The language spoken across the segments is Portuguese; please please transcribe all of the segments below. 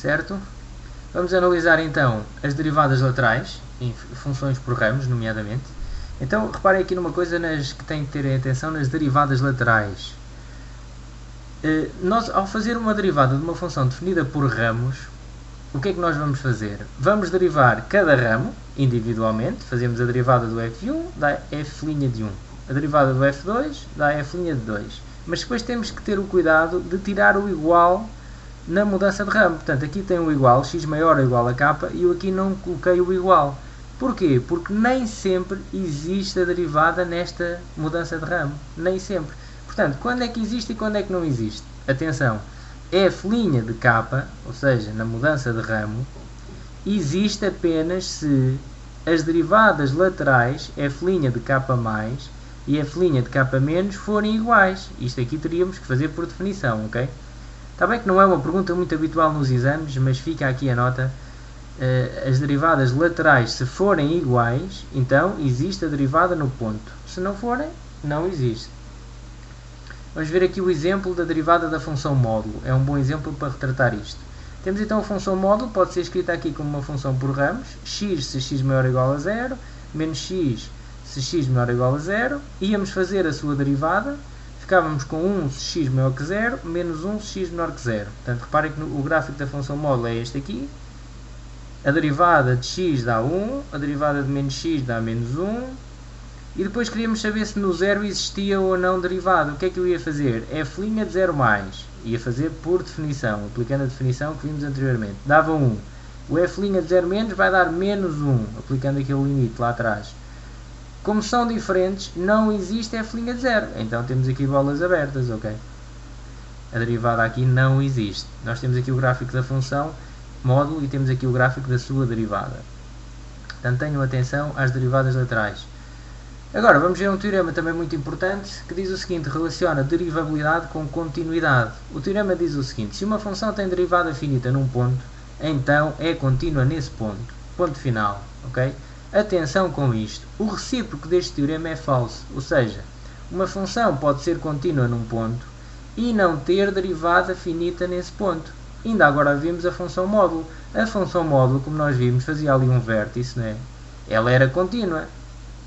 certo? Vamos analisar então as derivadas laterais, em funções por ramos, nomeadamente. Então, reparem aqui numa coisa que têm que ter atenção nas derivadas laterais. Nós, ao fazer uma derivada de uma função definida por ramos, o que é que nós vamos fazer? Vamos derivar cada ramo individualmente, fazemos a derivada do f1, dá f' de 1. A derivada do f2 dá f' de 2. Mas depois temos que ter o cuidado de tirar o igual na mudança de ramo. Portanto, aqui tem o igual, x maior ou igual a k, e eu aqui não coloquei o igual. Porquê? Porque nem sempre existe a derivada nesta mudança de ramo. Nem sempre. Portanto, quando é que existe e quando é que não existe? Atenção, f' de k, ou seja, na mudança de ramo, existe apenas se as derivadas laterais f' de k mais e f' de k menos forem iguais. Isto aqui teríamos que fazer por definição, ok? Está bem que não é uma pergunta muito habitual nos exames, mas fica aqui a nota. As derivadas laterais, se forem iguais, então existe a derivada no ponto. Se não forem, não existe. Vamos ver aqui o exemplo da derivada da função módulo. É um bom exemplo para retratar isto. Temos então a função módulo, pode ser escrita aqui como uma função por ramos. X se x maior ou igual a 0, menos x se x menor ou igual a 0. Íamos fazer a sua derivada. Ficávamos com 1 se x maior que 0, menos 1 se x menor que 0. Portanto, reparem que o gráfico da função módulo é este aqui. A derivada de x dá 1, a derivada de menos x dá menos 1. E depois queríamos saber se no 0 existia ou não derivada. O que é que eu ia fazer? F' de 0 mais. Ia fazer por definição, aplicando a definição que vimos anteriormente. Dava 1. O F' de 0 menos vai dar menos 1, aplicando aquele limite lá atrás. Como são diferentes, não existe f' de 0. Então temos aqui bolas abertas, ok? A derivada aqui não existe. Nós temos aqui o gráfico da função módulo e temos aqui o gráfico da sua derivada. Portanto, tenham atenção às derivadas laterais. Agora, vamos ver um teorema também muito importante que diz o seguinte, relaciona derivabilidade com continuidade. O teorema diz o seguinte, se uma função tem derivada finita num ponto, então é contínua nesse ponto. Ponto final, ok? Atenção com isto, o recíproco deste teorema é falso, ou seja, uma função pode ser contínua num ponto e não ter derivada finita nesse ponto. Ainda agora vimos a função módulo. A função módulo, como nós vimos, fazia ali um vértice, não é? Ela era contínua.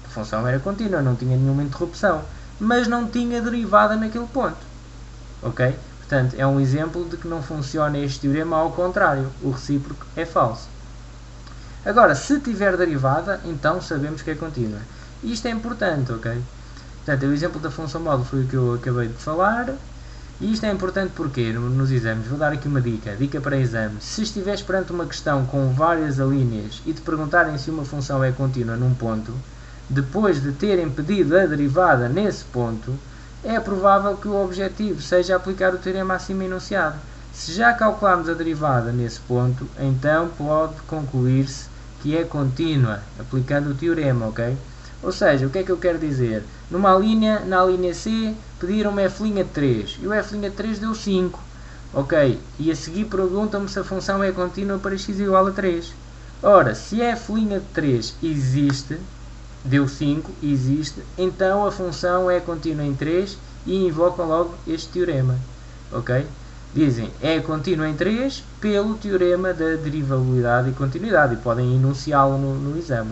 A função era contínua, não tinha nenhuma interrupção, mas não tinha derivada naquele ponto. Ok? Portanto, é um exemplo de que não funciona este teorema, ao contrário, o recíproco é falso. Agora, se tiver derivada, então sabemos que é contínua. Isto é importante, ok? Portanto, o exemplo da função módulo foi o que eu acabei de falar. E isto é importante porque nos exames, vou dar aqui uma dica para exame. Se estiveres perante uma questão com várias alíneas e te perguntarem se uma função é contínua num ponto, depois de terem pedido a derivada nesse ponto, é provável que o objetivo seja aplicar o teorema acima enunciado. Se já calcularmos a derivada nesse ponto, então pode concluir-se que é contínua, aplicando o teorema, ok? Ou seja, o que é que eu quero dizer? Na linha C, pediram-me f' de 3, e o f' de 3 deu 5, ok? E a seguir perguntam-me se a função é contínua para x igual a 3. Ora, se f' de 3 existe, deu 5, existe, então a função é contínua em 3 e invocam logo este teorema, ok? Dizem, é contínua em 3 pelo teorema da derivabilidade e continuidade, e podem enunciá-lo no exame.